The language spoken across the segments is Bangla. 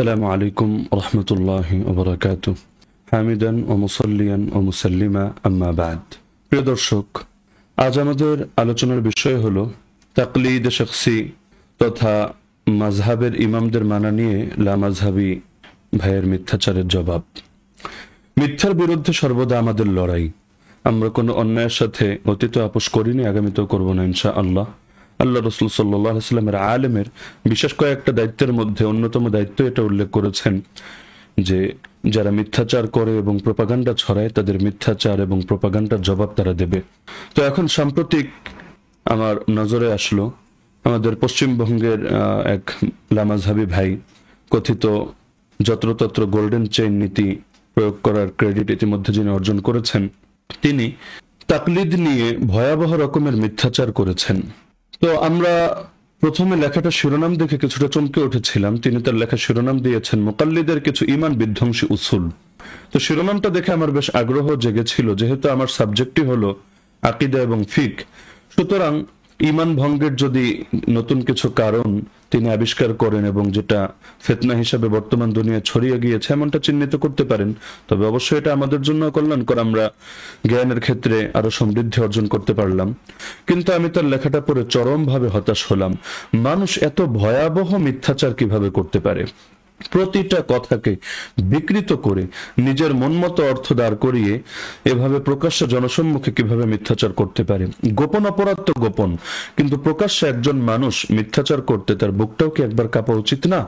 السلام عليكم ورحمة الله وبركاته حامدا ومصليا ومسلما أما بعد প্রিয় দর্শক, আজ আমাদের আলোচনার বিষয় হলো তাকলিদ শখসি তথা মাযহাবের ইমামদের মানা নিয়ে লামাযহাবী ভাইয়ের মিথ্যাচারের জবাব। মিথ্যার বিরুদ্ধে সর্বদা আমাদের লড়াই। আমরা কোনো অন্যায়ের সাথে অতীত আপোষ করিনি, আগামীতেও করব না ইনশাআল্লাহ। আল্লাহ রাসূল সাল্লাল্লাহু আলাইহি ওয়াসাল্লামের আলেমের বিশেষ কয়েকটা দায়িত্বের মধ্যে অন্যতম দায়িত্ব এটা উল্লেখ করেছেন যে যারা মিথ্যাচার করে এবং প্রোপাগান্ডা ছড়ায় তাদের মিথ্যাচার এবং প্রোপাগান্ডার জবাব তারা দেবে। তো এখন সাম্প্রতিক আমার নজরে আসলো আমাদের পশ্চিমবঙ্গের এক লামাযহাবী ভাই কথিত যত্রতত্র গোল্ডেন চেইন নীতি প্রয়োগ করার ক্রেডিট ইতিমধ্যে যিনি অর্জন করেছেন, তিনি তাকলিদ নিয়ে ভয়াবহ রকমের মিথ্যাচার করেছেন। তো আমরা প্রথমে লেখাটা শিরোনাম দেখে কিছুটা চমকে উঠেছিলাম। তিনি তার লেখা শিরোনাম দিয়েছেন মুকাল্লিদের কিছু ঈমান বিধ্বংসী উসুল। তো শিরোনামটা দেখে আমার বেশ আগ্রহ জেগেছিল, যেহেতু আমার সাবজেক্টই হলো আকীদা এবং ফিকহ। সুতরাং ঈমান ভঙ্গের যদি নতুন কিছু কারণ তিনি আবিষ্কার করেন এবং যেটা ফিতনা হিসেবে বর্তমান দুনিয়ায় ছড়িয়ে গিয়েছে এমনটা চিহ্নিত করতে পারেন, তবে অবশ্যই এটা আমাদের জন্য কল্যাণকর। আমরা জ্ঞানের ক্ষেত্রে আরো সমৃদ্ধি অর্জন করতে পারলাম। কিন্তু আমি তার লেখাটা পড়ে চরমভাবে হতাশ হলাম। মানুষ এত ভয়াবহ মিথ্যাচার কিভাবে করতে পারে? প্রতিটা কথাকে বিকৃত করে নিজের মনমতো অর্থ দাঁড় করিয়ে এভাবে প্রকাশ্যে জনসম্মুখে কিভাবে মিথ্যাচার করতে পারে? গোপন অপরাধ তো গোপন, কিন্তু প্রকাশ্যে একজন মানুষ মিথ্যাচার করতে তার বুকটাও কি একবার কাঁপা উচিত না?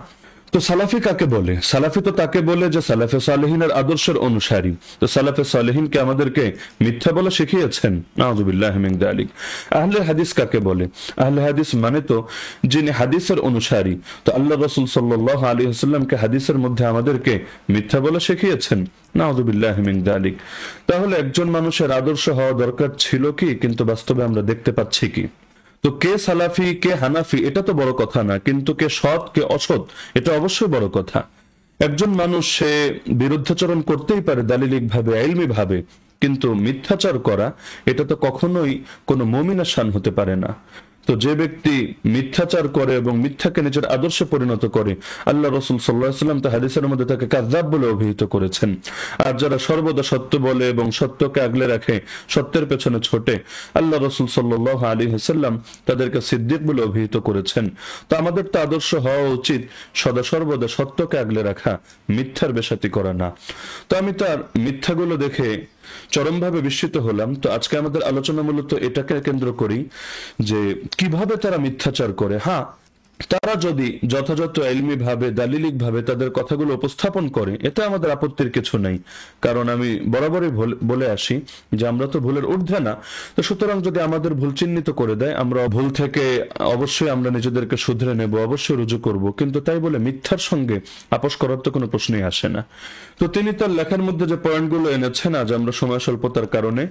তো সালাফি কাকে বলে? সালাফি তো তাকে বলে যে সালাফে সালেহিনের আদর্শের অনুসারী। তো সালাফে সালেহিনকে আমাদেরকে মিথ্যা বলা শিখিয়েছেন, নাউযুবিল্লাহি মিন যালিক। আহলে হাদিস কাকে বলে? আহলে হাদিস মানে তো যিনি হাদিসের অনুসারী। তো আল্লাহ রাসূল সাল্লাল্লাহু আলাইহি ওয়াসাল্লামকে হাদিসের মধ্যে আমাদেরকে মিথ্যা বলা শিখিয়েছেন, নাউযুবিল্লাহি মিন যালিক। তাহলে একজন মানুষের আদর্শ হওয়া দরকার ছিল কি, কিন্তু বাস্তবে আমরা দেখতে পাচ্ছি কি? তো কে সালাফি কে হানাফি এটা তো বড় কথা না, কিন্তু কে সৎ কে অসৎ এটা অবশ্যই বড় কথা। একজন মানুষ সে বিরুদ্ধাচরণ করতেই পারে দালিলিক ভাবে, ইলমি ভাবে, কিন্তু মিথ্যাচার করা এটা তো কখনোই কোনো মুমিনের শান হতে পারে না। তো যে ব্যক্তি মিথ্যাচার করে এবং মিথ্যাকে নিজের আদর্শে পরিণত করে, আল্লাহ রাসূল সাল্লাল্লাহু আলাইহি ওয়াসাল্লাম তার হাদিসের মধ্যে তাকে কাযযাব বলে অভিহিত করেছেন। আর যারা সর্বদা সত্য বলে এবং সত্যকে আগলে রাখে, সত্যের পেছনে ছোটে, আল্লাহ রাসূল সাল্লাল্লাহু আলাইহি ওয়াসাল্লাম তাদেরকে সিদ্দিক বলে অভিহিত করেছেন। তো আমাদের তো আদর্শ হওয়া উচিত সদা সর্বদা সত্যকে আগলে রাখা, মিথ্যার বেশাতি করা না। তো আমি তার মিথ্যাগুলো দেখে চরমভাবে বিস্মিত হলাম। তো আজকে আমাদের আলোচনা মূলত এটাকে কেন্দ্র করি যে কিভাবে তারা মিথ্যাচার করে। হ্যাঁ, তারা যদি যথাযথ ইলমি ভাবে দালিলিক ভাবে তাদের কথাগুলো উপস্থাপন করে এতে আমাদের আপত্তির কিছু নাই, কারণ আমি বরাবরই বলে আসি যে আমরা তো ভুলের ঊর্ধ্বে না। তো সুতরাং যদি আমাদের ভুল চিহ্নিত করে দেয়, আমরা ভুল থেকে অবশ্যই আমরা নিজেদেরকে শুধরে নেব, অবশ্যই রুজু করব, কিন্তু তাই বলে মিথ্যার সঙ্গে আপোষ করার তো কোনো প্রশ্নই আসে না। তো তিনি তার লেখার মধ্যে যে পয়েন্টগুলো এনেছেন, আজ আমরা সময় স্বল্পতার কারণে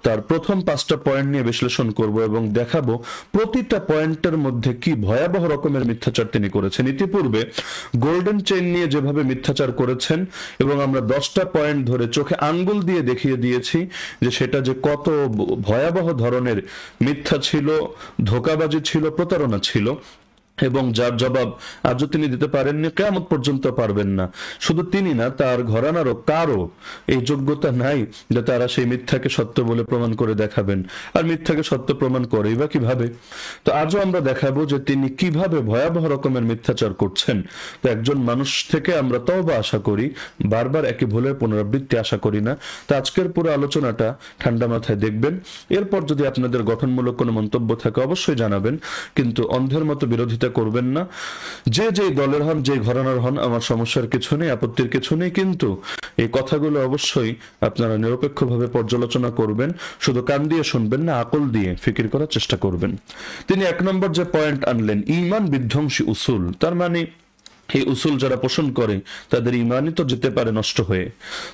তার প্রথম 5টা পয়েন্ট নিয়ে বিশ্লেষণ করব এবং দেখাবো প্রতিটা পয়েন্টের মধ্যে কি ভয়াবহ রকমের মিথ্যাচার তিনি করেছেন। ইতিপূর্বে গোল্ডেন চেইন নিয়ে যেভাবে মিথ্যাচার করেছেন এবং আমরা 10টা পয়েন্ট ধরে চোখে আঙ্গুল দিয়ে দেখিয়ে দিয়েছি যে সেটা যে কত ভয়াবহ ধরনের মিথ্যা ছিল, ধোঁকাবাজি ছিল, প্রতারণা ছিল, এবং যার জবাব আজও তিনি দিতে পারেননি, কিয়ামত পর্যন্ত পারবেন না। শুধু তিনি না, তার ঘরানারও কারো এই যোগ্যতা নাই যে তারা সেই মিথ্যাকে সত্য বলে প্রমাণ করে দেখাবেন। আর মিথ্যাকে সত্য প্রমাণ করেই বা কিভাবে? তো আজও আমরা দেখাবো যে তিনি কিভাবে ভয়াবহ রকমের মিথ্যাচার করছেন। তো একজন মানুষ থেকে আমরা তওবা আশা করি, বারবার একই ভুলের পুনরাবৃত্তি আশা করি না। তো আজকের পুরো আলোচনাটা ঠান্ডা মাথায় দেখবেন। এরপর যদি আপনাদের গঠনমূলক কোনো মন্তব্য থাকে অবশ্যই জানাবেন, কিন্তু অন্ধের মতো বিরোধিতা করবেন না। যে দলের হন, যে ঘরানার হন, আমার সমস্যার কিছু নেই, আপত্তির কিছু নেই, কিন্তু এই কথাগুলো অবশ্যই আপনারা নিরপেক্ষভাবে পর্যালোচনা করবেন। শুধু কান দিয়ে শুনবেন না, আকল দিয়ে ফিকির করার চেষ্টা করবেন। তিনি 1 নম্বর যে পয়েন্ট আনলেন, ঈমান বিধ্বংসী উসুল। তার মানে এই উসুল যারা পোষণ করে তাদের ঈমানই তো যেতে পারে নষ্ট হয়ে।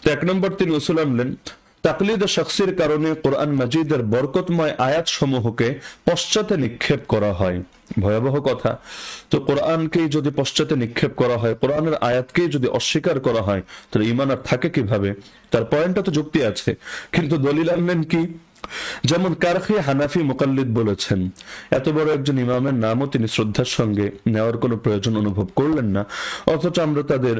তো 1 নম্বর তিনি উসুল আনলেন, তাকলিদ শখসির কারণে কোরআন মাজিদের বরকতময় আয়াত সমূহকে পশ্চাতে নিক্ষেপ করা হয়। ভয়াবহ কথা। তো কোরআনকেই যদি পশ্চাতে নিক্ষেপ করা হয়, কোরআনের আয়াতকেই যদি অস্বীকার করা হয়, তাহলে ঈমান আর থাকে কিভাবে? তার পয়েন্টটা তো যুক্তি আছে, কিন্তু দলিল আনলেন কি? যেমন কারখি হানাফি মুকাল্লিদ বলেছেন, এত বড় একজন ইমামের নামও তিনি শ্রদ্ধার সঙ্গে নেওয়ার কোনো প্রয়োজন অনুভব করলেন না, অথচ আমরা তাদের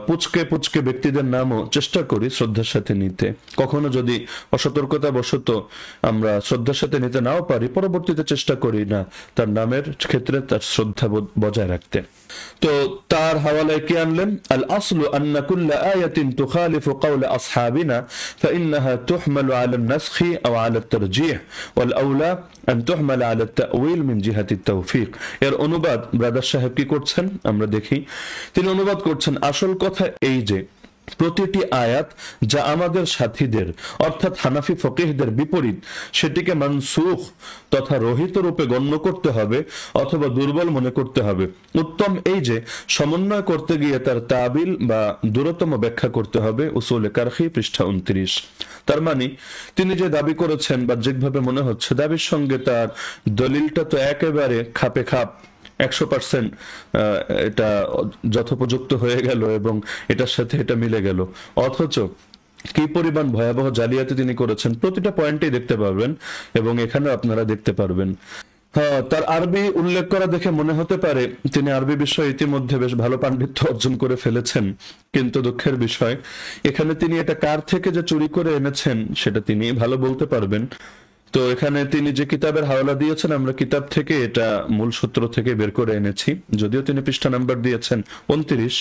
পুচকে পুচকে ব্যক্তিদের নামও চেষ্টা করি শ্রদ্ধার সাথে নিতে। কখনো যদি অসতর্কতা বশত আমরা শ্রদ্ধার সাথে নিতে নাও পারি, পরবর্তীতে চেষ্টা করি না তার নামের ক্ষেত্রে তার শ্রদ্ধা বজায় রাখতে। তো তার হাওয়ালায় কি আনলেন? আল আসলু আন্না কুল্লা আয়াতিন তুখালিফু কাওলা আসহাবিনা ফাইন্নাহা তুহমালু আলা নাসখি আও আলা তারজিহ ওয়াল আওলা আন তুহমাল আলা তাওয়িল মিন জিহাতি তাওফিক। এর অনুবাদ ব্রাদার সাহেব কি করছেন আমরা দেখি। তিনি অনুবাদ করছেন, আসল কথা এই যে প্রতিটি আয়াত যা আমাদের সাথীদের অর্থাৎ হানাফি ফকিহদের বিপরীত, সেটিকে মানসুখ তথা রহিত রূপে গণ্য করতে হবে অথবা দুর্বল মনে করতে হবে। উত্তম এই যে সমন্বয় করতে গিয়ে তার তাবিল বা দূরতম ব্যাখ্যা করতে হবে। উসুলে কারখি পৃষ্ঠা 29। তার মানে তিনি যে দাবি করেছেন বাহ্যিকভাবে মনে হচ্ছে দাবির সঙ্গে তার দলিলটা তো একেবারে খাপে খাপ 100% এটা যথোপযুক্ত হয়ে গেল এবং এটার সাথে এটা মিলে গেল, অথচ কি পরিমাণ ভয়াবহ জালিয়াতি তিনি করেছেন প্রতিটা পয়েন্টেই দেখতে পারবেন এবং এখানে আপনারা দেখতে পারবেন। তার আরবি উল্লেখ করা দেখে মনে হতে পারে তিনি আরবি বিষয়ে ইতিমধ্যে বেশ ভালো পাণ্ডিত্য অর্জন করে ফেলেছেন, কিন্তু দুঃখের বিষয় এখানে তিনি এটা কার থেকে যে চুরি করে এনেছেন সেটা তিনি ভালো বলতে পারবেন। তো এখানে তিনি যে কিতাবের হাওলা দিয়েছেন আমরা কিতাব থেকে এটা মূল সূত্র থেকে বের করে এনেছি, যদিও তিনি পৃষ্ঠা নাম্বার দিয়েছেন 29।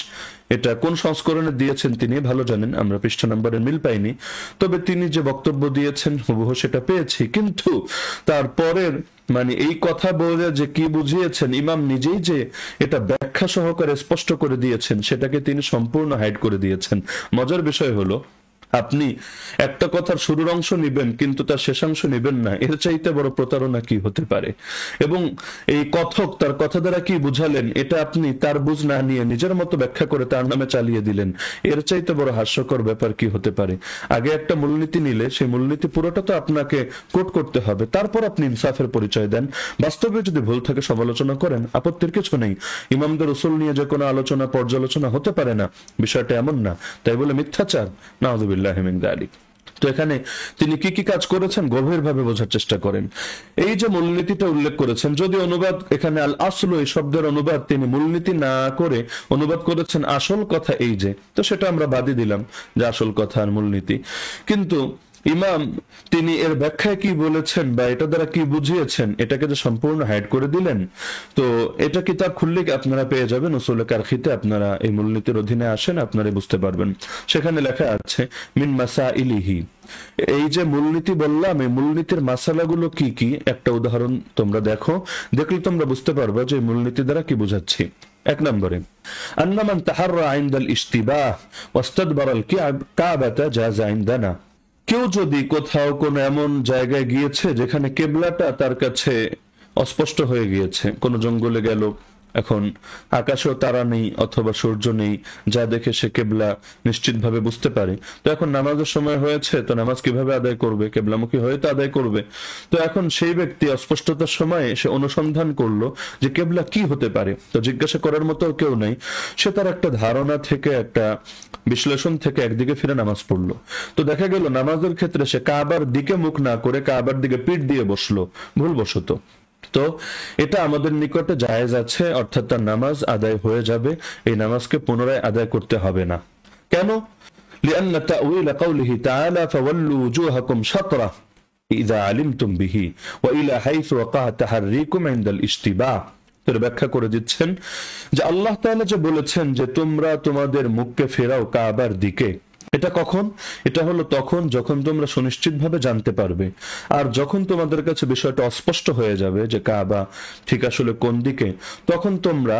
এটা কোন সংস্করণে দিয়েছেন তিনি ভালো জানেন, আমরা পৃষ্ঠা নাম্বারের মিল পাইনি, তবে তিনি যে বক্তব্য দিয়েছেন হুবহু সেটা পেয়েছি। কিন্তু তারপরের মানে এই কথা বলে যে কি বুঝিয়েছেন ইমাম নিজেই যে এটা ব্যাখ্যা সহকারে স্পষ্ট করে দিয়েছেন সেটাকে তিনি সম্পূর্ণ হাইড করে দিয়েছেন। মজার বিষয় হলো আপনি একটা কথার শুরুর অংশ নিবেন কিন্তু তার শেষাংশ নিবেন না, এর চাইতে বড় প্রতারণা কি হতে পারে? এবং এই কথক তার কথা দ্বারা কি বুঝালেন এটা আপনি তার বুঝ না নিয়ে নিজের মতো ব্যাখ্যা করে তার নামে চালিয়ে দিলেন, এর চাইতে বড় হাস্যকর ব্যাপার কি হতে পারে? আগে একটা মূলনীতি নিলে সেই মূলনীতি পুরোটা তো আপনাকে কোট করতে হবে, তারপর আপনি ইনসাফের পরিচয় দেন। বাস্তবে যদি ভুল থাকে সমালোচনা করেন, আপত্তির কিছু নেই। ইমামদের উসুল নিয়ে যে কোনো আলোচনা পর্যালোচনা হতে পারে না, বিষয়টা এমন না, তাই বলে মিথ্যাচার নাউযুবিল্লাহ মিন যালিক। তো এখানে তিনি কি কি কাজ করেছেন গভীরভাবে বোঝার চেষ্টা করেন। এই যে মূলনীতিটা উল্লেখ করেছেন, যদি অনুবাদ এখানে আল আসলু এই শব্দের অনুবাদ তিনি মূলনীতি না করে অনুবাদ করেছেন আসল কথা এই যে, তো সেটা আমরা বাদই দিলাম যে আসল কথা আর মূলনীতি। কিন্তু ইমাম তিনি এর ব্যাখ্যায় কি বলেছেন বা এটা দ্বারা কি বুঝিয়েছেন এটাকে যে সম্পূর্ণ হাইড করে দিলেন। তো এটা কিতাব খুললে আপনারা পেয়ে যাবেন, উসুলে কারখিতে আপনারা এই মূলনীতির অধীনে আসেন, আপনারা বুঝতে পারবেন। সেখানে লেখা আছে মিন মাসাইলিহি, এই যে মূলনীতি বললাম এই মূলনীতির মাসালাগুলো কি কি, একটা উদাহরণ তোমরা দেখো, দেখলে তোমরা বুঝতে পারবে যে মূলনীতি দ্বারা কি বুঝাচ্ছি। এক নম্বরে আন্না মান তাহাররা ইনদাল ইশতিবাহ ওয়াস্তাদবারাল কাবাতা জাযা ইনদানা, কেউ যদি কোথাও কোন এমন জায়গায় গিয়েছে যেখানে কেবলাটা তার কাছে অস্পষ্ট হয়ে গিয়েছে, কোন জঙ্গলে গেল, এখন আকাশেও তারা নেই অথবা সূর্য নেই, যা দেখে সে কেবলা নিশ্চিতভাবে বুঝতে পারে। তো এখন নামাজের সময় হয়েছে, তো নামাজ কিভাবে আদায় করবে? কেবলামুখী হয়ে তো আদায় করবে। তো এখন সেই ব্যক্তি অস্পষ্টতার সময় সে অনুসন্ধান করলো যে কেবলা কি হতে পারে, তো জিজ্ঞাসা করার মতো কেউ নেই, সে তার একটা ধারণা থেকে একটা বিশ্লেষণ থেকে একদিকে ফিরে নামাজ পড়লো। তো দেখা গেল নামাজের ক্ষেত্রে সে কাবার দিকে মুখ না করে কাবার দিকে পিঠ দিয়ে বসলো ভুলবশত। তো এটা আমাদের নিকটে জায়েজ আছে, অর্থাৎ তার নামাজ আদায় হয়ে যাবে, এই নামাজকে পুনরায় আদায় করতে হবে না। কেন? লিআন্না তা'ওয়িল কাওলিহি তাআলা ফাওয়াল্লু ওয়ুজুহাকুম শাতরা ইযা আলিমতুম বিহি ওয়া ইলা হাইসু ওয়াকা তাহরিকুম ইনদাল ইশতিবাহ। এর ব্যাখ্যা করে দিচ্ছেন যে আল্লাহ তাআলা যে বলেছেন যে তোমরা তোমাদের মুখকে ফেরাও কাবার দিকে, এটা কখন? এটা হলো তখন যখন তোমরা সুনিশ্চিতভাবে জানতে পারবে। আর যখন তোমাদের কাছে বিষয়টা অস্পষ্ট হয়ে যাবে যে কাবা ঠিক আসলে কোন দিকে, তখন তোমরা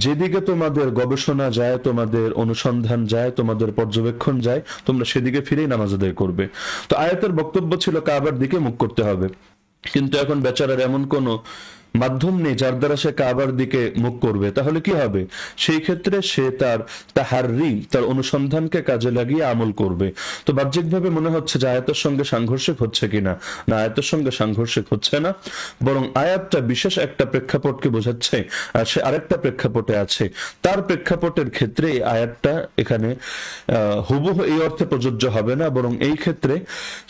যেদিকে তোমাদের গবেষণা যায়, তোমাদের অনুসন্ধান যায়, তোমাদের পর্যবেক্ষণ যায়, তোমরা সেদিকে ফিরেই নামাজ আদায় করবে। তো আয়াতের বক্তব্য ছিল কাবার দিকে মুখ করতে হবে, কিন্তু এখন বেচারার এমন কোনো মাধ্যম নেই যার দ্বারা সে কাবার দিকে মুখ করবে, তাহলে কি হবে? সেই ক্ষেত্রে সে তার তাহাররি, তার অনুসন্ধানকে কাজে লাগিয়ে আমল করবে। তো বাহ্যিকভাবে মনে হচ্ছে যে আয়াতের সঙ্গে সাংঘর্ষিক হচ্ছে কিনা, না, আয়াতের সঙ্গে সাংঘর্ষিক হচ্ছে না, বরং আয়াতটা বিশেষ একটা প্রেক্ষাপটকে বোঝাচ্ছে আর সে আরেকটা প্রেক্ষাপটে আছে। তার প্রেক্ষাপটের ক্ষেত্রে এই আয়াতটা এখানে হুবহু এই অর্থে প্রযোজ্য হবে না, বরং এই ক্ষেত্রে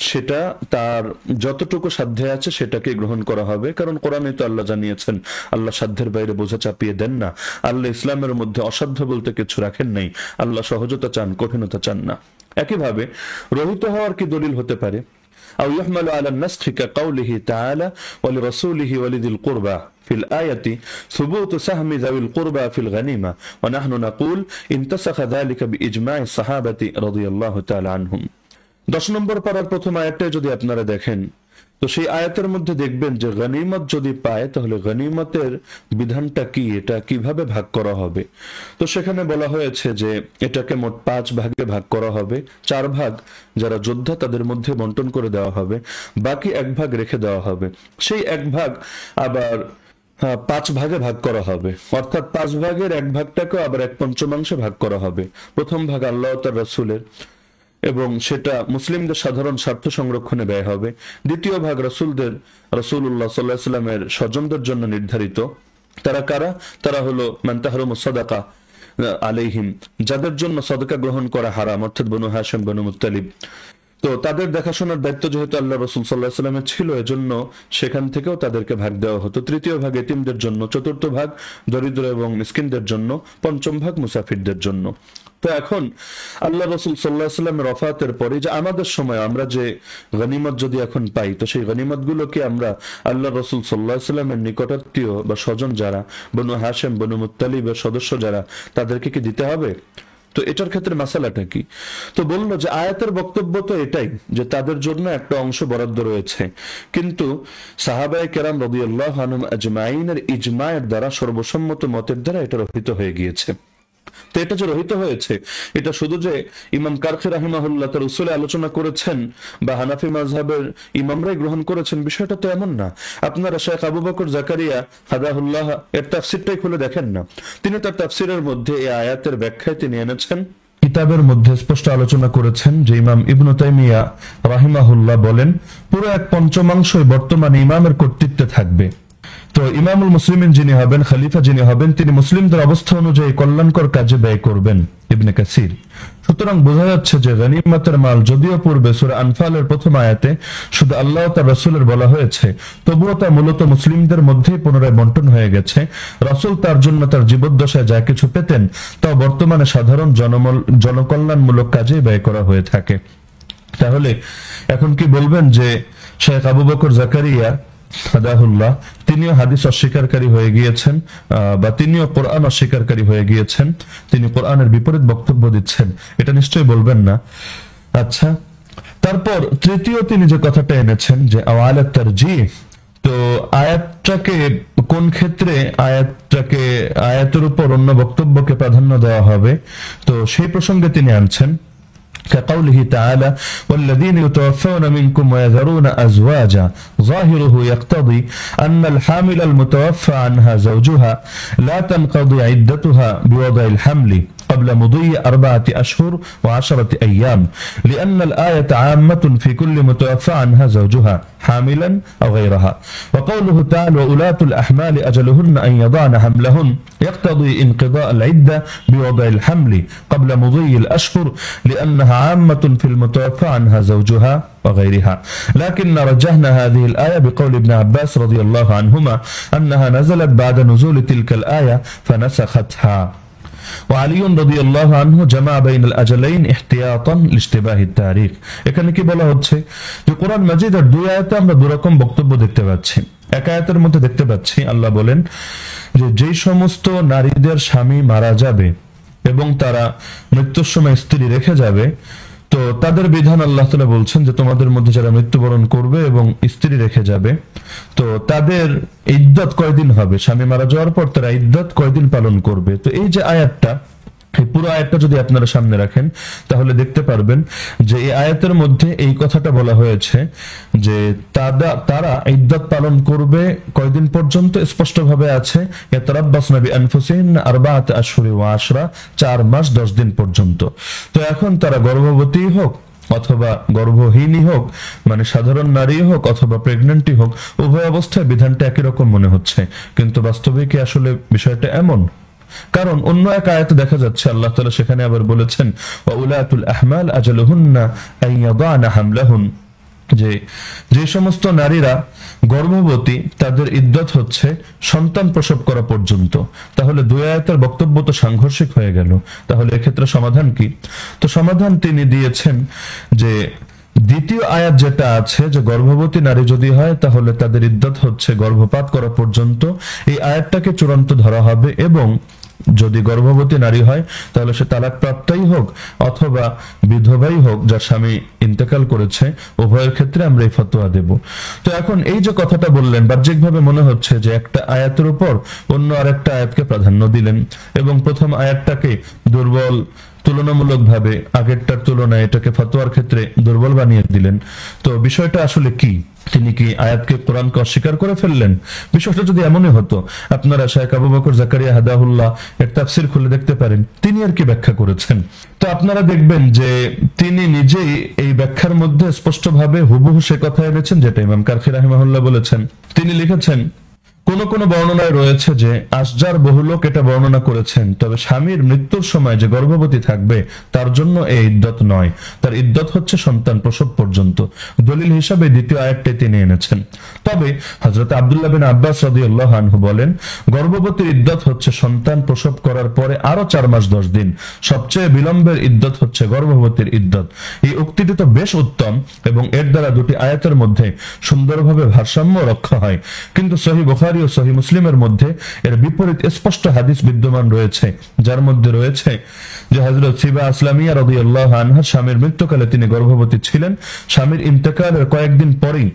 সেটা তার যতটুকু সাধ্যে আছে সেটাকে গ্রহণ করা হবে। কারণ কোরআনে তো আল্লাহ জানিয়েছেন আল্লাহ সাধ্যের বাইরে বোঝা চাপিয়ে দেন না। আল্লাহ ইসলামের মধ্যে অসাধ্য বলতে কিছু রাখেন নাই। আল্লাহ সহজতা চান, কঠিনতা চান না। একইভাবে রহিত হওয়ার কি দলিল হতে পারে? أو يحمل على النسخ كقوله تعالى ولرسوله ولذي القربى في الآية ثبوت سهم ذوي القربى في الغنيمة، ونحن نقول انتسخ ذلك بإجماع الصحابة رضي الله تعالى عنهم। 10 নম্বর পারার প্রথম আয়াতটা যদি আপনারা দেখেন, তো সেই আয়াতের মধ্যে দেখবেন যে গনিমত যদি পায় তাহলে গনিমতের বিধানটা কি, এটা কিভাবে ভাগ করা হবে। তো সেখানে বলা হয়েছে যে এটাকে মোট 5 ভাগে ভাগ করা হবে। 4 ভাগ যারা যোদ্ধা তাদের মধ্যে বন্টন করে দেওয়া হবে, বাকি 1 ভাগ রেখে দেওয়া হবে। সেই 1 ভাগ আবার 5 ভাগে ভাগ করা হবে, অর্থাৎ 5 ভাগের 1 ভাগটাকে আবার 1/5 ভাগ করা হবে। প্রথম ভাগ আল্লাহ ও তার রাসূলের, এবং সেটা মুসলিমদের সাধারণ স্বার্থ সংরক্ষণে ব্যয় হবে। দ্বিতীয় ভাগ রাসূলুল্লাহ সাল্লাল্লাহু আলাইহি ওয়াসাল্লামের স্বজনদের জন্য নির্ধারিত। তারা কারা? তারা হলো মান তাহরুমুস সাদাকা আলাইহিম, যাদের জন্য সাদাকা গ্রহণ করা হারাম, অর্থাৎ বনু হাশিম, বনু মুত্তালিব। তো তাদের দেখাশোনার দায়িত্ব যেহেতু আল্লাহ রাসূল সাল্লাল্লাহু আলাইহি ওয়াসাল্লামের ছিল, এজন্য সেখান থেকেও তাদেরকে ভাগ দেওয়া হতো। তৃতীয় ভাগ এতিমদের জন্য, চতুর্থ ভাগ দরিদ্র এবং মিসকিনদের জন্য, পঞ্চম ভাগ মুসাফিরদের জন্য। তো এখন আল্লাহ রাসূল সাল্লাল্লাহু আলাইহি ওয়াসাল্লামের ওফাতের পরে যে আমাদের সময় আমরা যে গনিমত যদি এখন পাই, তো সেই গনিমত গুলোকে আমরা আল্লাহ রাসূল সাল্লাল্লাহু আলাইহি ওয়াসাল্লামের নিকটাত্মীয় বা স্বজন যারা, বনু হাশিম, বনু মুত্তালিবের সদস্য যারা, তাদেরকে কি দিতে হবে? তো এটার ক্ষেত্রে মাসালাটা কি? তো বললো যে আয়াতের বক্তব্য তো এটাই যে তাদের জন্য একটা অংশ বরাদ্দ রয়েছে, কিন্তু সাহাবায়ে কেরাম রাদিয়াল্লাহু আনহুম আজমাইনের ইজমায়ের দ্বারা, সর্বসম্মত মতের দ্বারা এটা রহিত হয়ে গিয়েছে। তো এটা যে রহিত হয়েছে, এটা শুধু যে ইমাম কারখি রাহিমাহুল্লাহ তার উসুলে আলোচনা করেছেন বা হানাফি মাযহাবের ইমামরাই গ্রহণ করেছেন, বিষয়টা তো এমন না। আপনারা শেখ আবু বকর জাকারিয়া হাদাহুল্লাহ এর তাফসীরটাই খুলে দেখেন না। তিনি তার তাফসীরের মধ্যে এই আয়াতের ব্যাখ্যায় তিনি এনেছেন, কিতাবের মধ্যে স্পষ্ট আলোচনা করেছেন যে ইমাম ইবনু তাইমিয়া রাহিমাহুল্লাহ বলেন পুরো 1/5 বর্তমানে ইমামের কর্তৃত্বে থাকবে। তো ইমামুল মুসলিমিন যিনি হবেন, খলিফা যিনি হবেন, তিনি মুসলিমদের অবস্থা অনুযায়ী কল্যাণকর কাজে ব্যয় করবেন, ইবনে কাসির। সুতরাং বোঝা যাচ্ছে যে গনিমতের মাল যদিও পূর্বে সূরা আনফালের প্রথম আয়াতে শুধু আল্লাহ ও তার রাসূলের বলা হয়েছে, তবুও তা মূলত মুসলিমদের মধ্যেই পুনরায় বন্টন হয়ে গেছে। রাসূল তার জন্য তার জীবদ্দশায় যা কিছু পেতেন তা বর্তমানে সাধারণ জনকল্যাণমূলক কাজে ব্যয় করা হয়ে থাকে। তাহলে এখন কি বলবেন যে শেখ আবু বকর জাকারিয়া হাদাহুল্লাহ তিনিও হাদিস অস্বীকারী হয়ে গিয়েছেন, বা তিনিও কোরআন অস্বীকারী হয়ে গিয়েছেন, তিনি কোরআনের বিপরীত বক্তব্য দিচ্ছেন? এটা নিশ্চয়ই বলবেন না। আচ্ছা, তারপর তৃতীয় তিনি যে কথাটা এনেছেন যে আওয়ালাত তারজিহ, তো আয়াতটাকে কোন ক্ষেত্রে আয়াতের উপর অন্য বক্তব্যকে প্রাধান্য দেওয়া হবে, তো সেই প্রসঙ্গে তিনি আনছেন كقوله تعالى والذين يتوفون منكم ويذرون أزواجا ظاهره يقتضي أن الحامل المتوفى عنها زوجها لا تنقضي عدتها بوضع الحمل قبل مضي 4 أشهر و10 أيام، لأن الآية عامة في كل متوفى عنها زوجها حاملا أو غيرها. وقوله تعالى وأولاة الأحمال أجلهن أن يضعن حملهن يقتضي انقضاء العدة بوضع الحمل قبل مضي الأشهر، لأنها عامة في المتوفى عنها زوجها وغيرها. لكن رجحنا هذه الآية بقول ابن عباس رضي الله عنهما أنها نزلت بعد نزول تلك الآية فنسختها. وعلي رضي الله عنه جمع بين الأجلين احتياطا لاشتباه التاريخ। এখানে কি বলা হচ্ছে যে কোরআন মাজিদের দুই আয়াতে আমরা দুই রকম বক্তব্য দেখতে পাচ্ছি। এক আয়াতের মধ্যে দেখতে পাচ্ছি আল্লাহ বলেন যে যেই সমস্ত নারীদের স্বামী মারা যাবে এবং তারা মৃত্যুর সময় স্ত্রী রেখে যাবে, তো তাদের বিধান আল্লাহ তাআলা বলছেন যে তোমাদের মধ্যে যারা মৃত্যুবরণ করবে এবং স্ত্রী রেখে যাবে, তো তাদের ইদ্দত কয়দিন হবে, স্বামী মারা যাওয়ার পর তারা ইদ্দত কয়দিন পালন করবে। তো এই যে আয়াতটা, এই পুরো আয়াতটা যদি আপনারা সামনে রাখেন তাহলে দেখতে পারবেন যে এই আয়াতের মধ্যে এই কথাটা বলা হয়েছে যে তারা ইদ্দত পালন করবে কয়দিন পর্যন্ত, স্পষ্টভাবে আছে ইয়াতারাব্বাসনা বিআনফুসিহিন্না আরবাআত আশহুরি ওয়া আশরা, 4 মাস 10 দিন পর্যন্ত। তো এখন তারা গর্ভবতী হোক অথবা গর্ভহীনই হোক, মানে সাধারণ নারী হোক অথবা প্রেগন্যান্টই হোক, উভয় অবস্থায় বিধানটা একই রকম মনে হচ্ছে, কিন্তু বাস্তবে কি আসলে বিষয়টা এমন? কারণ অন্য এক আয়াতে দেখা যাচ্ছে আল্লাহ তাআলা সেখানে আবার বলেছেন ওয়া উলাতুল আহমাল আজালুহুন্না আন ইয়াদানা হামলাহুন, যে সমস্ত নারীরা গর্ভবতী তাদের ইদ্দত হচ্ছে সন্তান প্রসব করা পর্যন্ত। তাহলে দুই আয়াতের বক্তব্য তো সাংঘর্ষিক হয়ে গেল। তাহলে এক্ষেত্রে সমাধান কি? তো সমাধান তিনি দিয়েছেন যে দ্বিতীয় আয়াত যেটা আছে যে গর্ভবতী নারী যদি হয় তাহলে তাদের ইদ্দত হচ্ছে গর্ভপাত করা পর্যন্ত, এই আয়াতটাকে চূড়ান্ত ধরা হবে এবং যদি গর্ভবতী নারী হয় তাহলে সে তালাক প্রাপ্তই হোক অথবা বিধবাই হোক যার স্বামী ইন্তেকাল করেছে, উভয়ের ক্ষেত্রে আমরা এই ফতোয়া দেব। তো এখন এই যে কথাটা বললেন, বাহ্যিকভাবে মনে হচ্ছে যে একটা আয়াতের উপর অন্য আরেকটা আয়াতকে প্রাধান্য দিলেন এবং প্রথম আয়াতটাকে দুর্বল, তুলনামূলকভাবে আগেরটার তুলনায় এটাকে ফতোয়ার ক্ষেত্রে দুর্বল বানিয়ে দিলেন। তো বিষয়টা আসলে কি? তিনি কি আয়াতকে কোরআনকে অস্বীকার করে ফেললেন? বিষয়টা যদি এমনই হতো, আপনারা শেখ আবু বকর জাকারিয়া হাদাহুল্লাহ এর তাফসীর খুলে দেখতে পারেন, তিনি আর কি ব্যাখ্যা করেছেন। তো আপনারা দেখবেন যে তিনি নিজেই এই ব্যাখ্যার মধ্যে স্পষ্টভাবে হুবহু সে কথা এনেছেন যেটা ইমাম কারখী রাহিমাহুল্লাহ বলেছেন। তিনি লিখেছেন কোন কোন বর্ণনায় রয়েছে যে আশজার বহু লোক এটা বর্ণনা করেছেন, তবে স্বামীর মৃত্যুর সময় যে গর্ভবতী থাকবে তার জন্য এই ইদ্দত নয়, তার ইদ্দত হচ্ছে সন্তান প্রসব পর্যন্ত। দলিল হিসাবে দ্বিতীয় আয়াতটাই তিনি এনেছেন। তবে হযরত আব্দুল্লাহ বিন আব্বাস রাদিয়াল্লাহু আনহু বলেন গর্ভবতীর ইদ্দত হচ্ছে সন্তান প্রসব করার পরে আরো 4 মাস 10 দিন, সবচেয়ে বিলম্বের ইদ্দত হচ্ছে গর্ভবতীর ইদ্দত। এই উক্তিটি তো বেশ উত্তম এবং এর দ্বারা দুটি আয়াতের মধ্যে সুন্দরভাবে ভারসাম্য রক্ষা হয়। কিন্তু সহিহ বুখারী ও সহিহ মুসলিমের মধ্যে এর বিপরীত স্পষ্ট হাদিস বিদ্যমান রয়েছে, যার মধ্যে রয়েছে যে হযরত সিবা আসলামিয়া রাদিয়াল্লাহু আনহা স্বামীর মৃত্যুকালে তিনি গর্ভবতী ছিলেন, স্বামীর ইন্তেকালের কয়েকদিন পরেই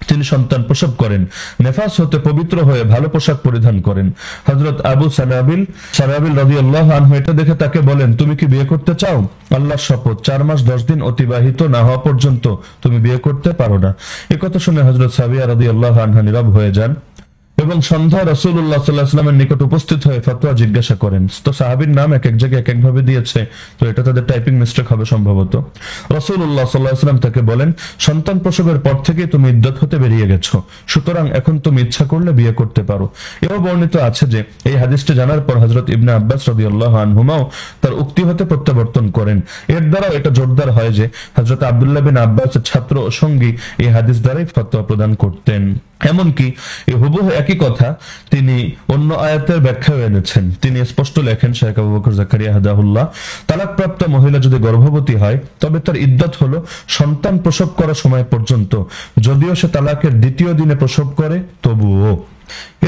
তিনি সন্তান প্রসব করেন, নেফাস হতে পবিত্র হয়ে ভালো পোশাক পরিধান করেন। হযরত আবু সালাবিল রাদিয়াল্লাহু আনহু এটা দেখে তাকে বলেন তুমি কি বিয়ে করতে চাও? আল্লাহর শপথ 4 মাস 10 দিন অতিবাহিত না হওয়া পর্যন্ত তুমি বিয়ে করতে পারো না। এই কথা শুনে হযরত সাবিয়া রাদিয়াল্লাহু আনহা নীরব হয়ে যান এবং সন্ধ্যায় রাসূলুল্লাহ সাল্লাল্লাহু আলাইহি ওয়াসাল্লামের নিকট উপস্থিত হয়ে ফতোয়া জিজ্ঞাসা করেন। তো সাহাবীর নাম এক এক জায়গায় এক এক ভাবে দিয়েছে, তো এটা তাদের টাইপিং মিস্টেক হবে সম্ভবত। রাসূলুল্লাহ সাল্লাল্লাহু আলাইহি ওয়াসাল্লাম তাকে বলেন সন্তান প্রসবের পর থেকে তুমি ইদ্দত হতে বেরিয়ে গেছো, সুতরাং এখন তুমি ইচ্ছা করলে বিয়ে করতে পারো। এও বর্ণিত আছে যে এই হাদিসটি জানার পর হযরত ইবনে আব্বাস রাদিয়াল্লাহু আনহুমাও তার উক্তি হতে প্রত্যাবর্তন করেন। এর দ্বারা এটা জোরদার হয় যে হযরত আব্দুল্লাহ বিন আব্বাসের ছাত্র ও সঙ্গী এই হাদিস দ্বারাই ফতোয়া প্রদান করতেন। এমনকি এই হুবহু একই কথা তিনি অন্য আয়াতের ব্যাখ্যাও এনেছেন। তিনি স্পষ্ট লেখেন শেখ আবু বকর জাকারিয়া হাদাহুল্লাহ তালাকপ্রাপ্ত মহিলা যদি গর্ভবতী হয় তবে তার ইদ্দত হলো সন্তান প্রসব করার সময় পর্যন্ত, যদিও সে তালাকের দ্বিতীয় দিনে প্রসব করে তবুও।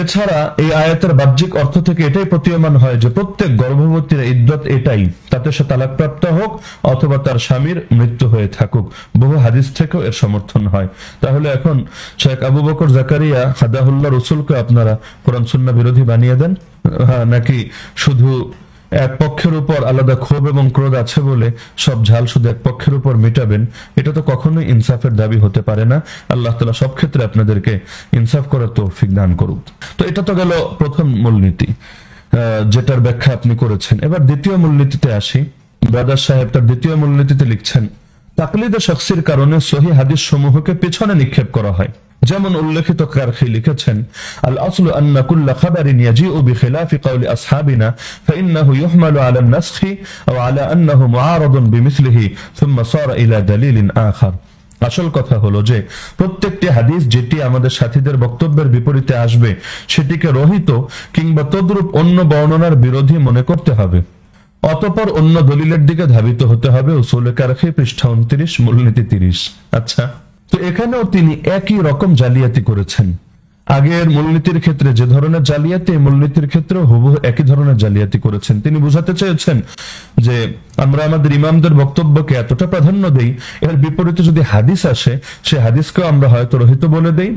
এছাড়া এই আয়াতের বাহ্যিক অর্থ থেকে এটাই প্রতীয়মান হয় যে প্রত্যেক গর্ভবতীর ইদ্দত এটাই, তাতে সে তালাকপ্রাপ্ত হোক অথবা তার স্বামীর মৃত্যু হয়ে থাকুক। বহু হাদিস থেকেও এর সমর্থন হয়। তাহলে এখন শেখ আবু বকর জাকারিয়া হাদাহুল্লাহ রসুলকে আপনারা কোরআন সুন্নাহ বিরোধী বানিয়ে দেন, নাকি শুধু এক পক্ষের উপর আলাদা ক্ষোভ এবং ক্রোধ আছে বলে সব ঝাল শুধু এক পক্ষের উপর মিটাবেন? এটা তো কখনোই ইনসাফের দাবি হতে পারে না। আল্লাহ তাআলা সব ক্ষেত্রে আপনাদেরকে ইনসাফ করার তৌফিক দান করুক। তো এটা তো গেল প্রথম মূলনীতি, যেটার ব্যাখ্যা আপনি করেছেন। এবার দ্বিতীয় মূলনীতিতে আসি। ব্রাদার সাহেব তার দ্বিতীয় মূলনীতিতে লিখছেন তাকলিদে শাখসির কারণে সহিহ হাদিস সমূহকে পেছনে নিক্ষেপ করা হয়। যেমন উল্লেখিত কারখী লিখেছেন আল আসলু আন্না কুল্লা খাবারিন ইয়াজিউ বিখিলাফি কওলি আসহাবিনা ফাইন্নাহু ইউহমালু আলা আন-নাসখি আও আলা আন্নাহু মুআরাদুন বিমিসলিহি সুম্মা সারা ইলা দালিলিন আখার। আসল কথা হলো যে প্রত্যেকটি হাদিস যেটি আমাদের সাথীদের বক্তব্যের বিপরীতে আসবে সেটিকে রহিত কিংবা তদ্রূপ অন্য বর্ণনার বিরোধী মনে করতে হবে, অতঃপর অন্য দলিলের দিকে ধাবিত হতে হবে। উসুলে কারখী পৃষ্ঠা 29 মূলনীতি 30। আচ্ছা, তো এখানেও তিনি একই রকম জালিয়াতি করেছেন। আগের মূলনীতির ক্ষেত্রে যে ধরনের জালিয়াতি, মূলনীতির ক্ষেত্রে হুবহু একই ধরনের জালিয়াতি করেছেন। তিনি বোঝাতে চেয়েছেন যে আমরা আমাদের ইমামদের বক্তব্যকে এতটা প্রাধান্য দেই, এর বিপরীতে যদি হাদিস আসে সে হাদিসকেও আমরা হয়তো রহিত বলে দেই,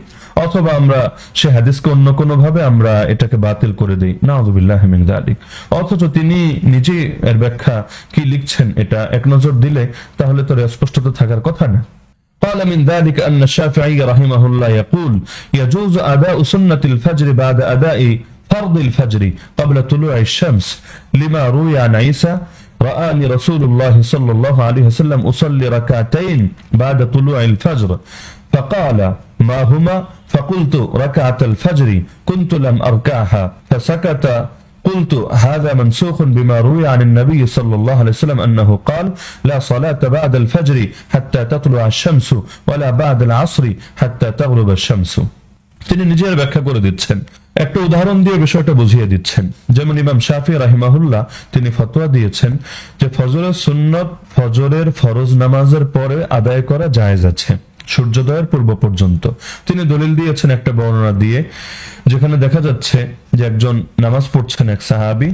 অথবা আমরা সে হাদিসকে অন্য কোনো ভাবে আমরা এটাকে বাতিল করে দেই, নাউযুবিল্লাহি মিন যালিক। অথচ তিনি নিজে এর ব্যাখ্যা কি লিখছেন এটা এক নজর দিলে তাহলে তো স্পষ্টতা থাকার কথা না। قال من ذلك أن الشافعي رحمه الله يقول يجوز أداء سنة الفجر بعد أداء فرض الفجر قبل طلوع الشمس لما روي عن عيسى رآني رسول الله صلى الله عليه وسلم أصلي ركعتين بعد طلوع الفجر فقال ما هما فقلت ركعة الفجر كنت لم أركعها فسكت قلت هذا منسوخ بما روي عن النبي صلى الله عليه وسلم أنه قال لا صلاة بعد الفجر حتى تطلع الشمس ولا بعد العصر حتى تغرب الشمس। তিনি নিজের ব্যাখ্যা করে দিচ্ছেন, একটা উদাহরণ দিয়ে বিষয়টা বুঝিয়ে দিচ্ছেন। যেমন ইমাম শাফি রাহিমাহুল্লাহ তিনি ফতোয়া দিয়েছেন যে ফজরের সুন্নত ফজরের ফরজ নামাজের পরে আদায় করা জায়েজ আছে সূর্যোদয়ের পূর্ব পর্যন্ত। তিনি দলিল দিয়েছেন একটা বর্ণনা দিয়ে, যেখানে দেখা যাচ্ছে যে একজন নামাজ পড়ছেন, এক সাহাবী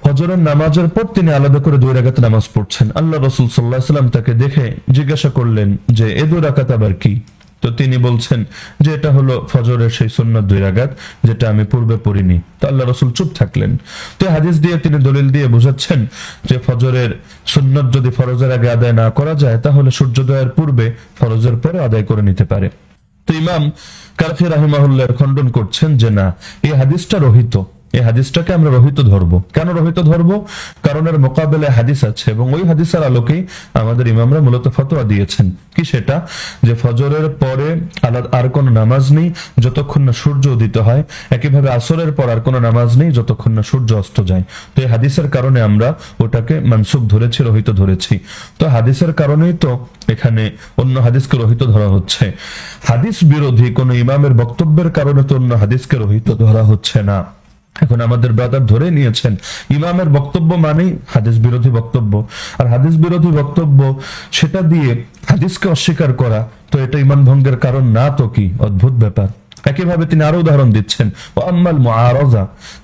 ফজরের নামাজের পর তিনি আলাদা করে 2 রাকাত নামাজ পড়ছেন। আল্লাহ রাসূল সাল্লাল্লাহু আলাইহি ওয়াসাল্লাম তাকে দেখে জিজ্ঞাসা করলেন যে এই 2 রাকাত আবার কি? তো তিনি বলছেন যে এটা হলো ফজরের সেই সুন্নাত 2 রাকাত যেটা আমি পূর্বে পড়িনি। তো আল্লাহ রাসূল চুপ থাকলেন। তো হাদিস দিয়ে তিনি দলিল দিয়ে বোঝাচ্ছেন যে ফজরের সুন্নাত যদি ফরজের আগে আদায় না করা যায় তাহলে সূর্যোদয়ের পূর্বে ফরজের পরে আদায় করে নিতে পারে। তো ইমাম কারফি রাহিমাহুল্লাহ খণ্ডন করছেন যে না, এই হাদিসটা রহিত, এই হাদিসটাকে আমরা রহিত ধরবো। কেন রহিত ধরবো? কারণ এর মোকাবেলায় হাদিস আছে এবং ওই হাদিসের আলোকেই আমাদের ইমামরা মূলত ফতোয়া দিয়েছেন। কি সেটা? যে ফজরের পরে আর কোনো নামাজ নেই যতক্ষণ না সূর্য উদিত হয়, একইভাবে আসরের পর আর কোনো নামাজ নেই যতক্ষণ না সূর্য অস্ত যায়। তো এই হাদিসের কারণে আমরা ওটাকে মানসুখ ধরেছি, রহিত ধরেছি। তো হাদিসের কারণেই তো এখানে অন্য হাদিসকে রহিত ধরা হচ্ছে। হাদিস বিরোধী কোন ইমামের বক্তব্যের কারণে তো অন্য হাদিসকে রহিত ধরা হচ্ছে না। এখন আমাদের ব্রাদার ধরে নিয়েছেন ইমামের বক্তব্য মানেই হাদিস বিরোধী বক্তব্য, আর হাদিস বিরোধী বক্তব্য সেটা দিয়ে হাদিসকে অস্বীকার করা, তো এটা ঈমান ভঙ্গের কারণ না তো কি? অদ্ভুত ব্যাপার। একইভাবে তিনি আরো উদাহরণ দিচ্ছেন, আম্মাল মুআরাযা,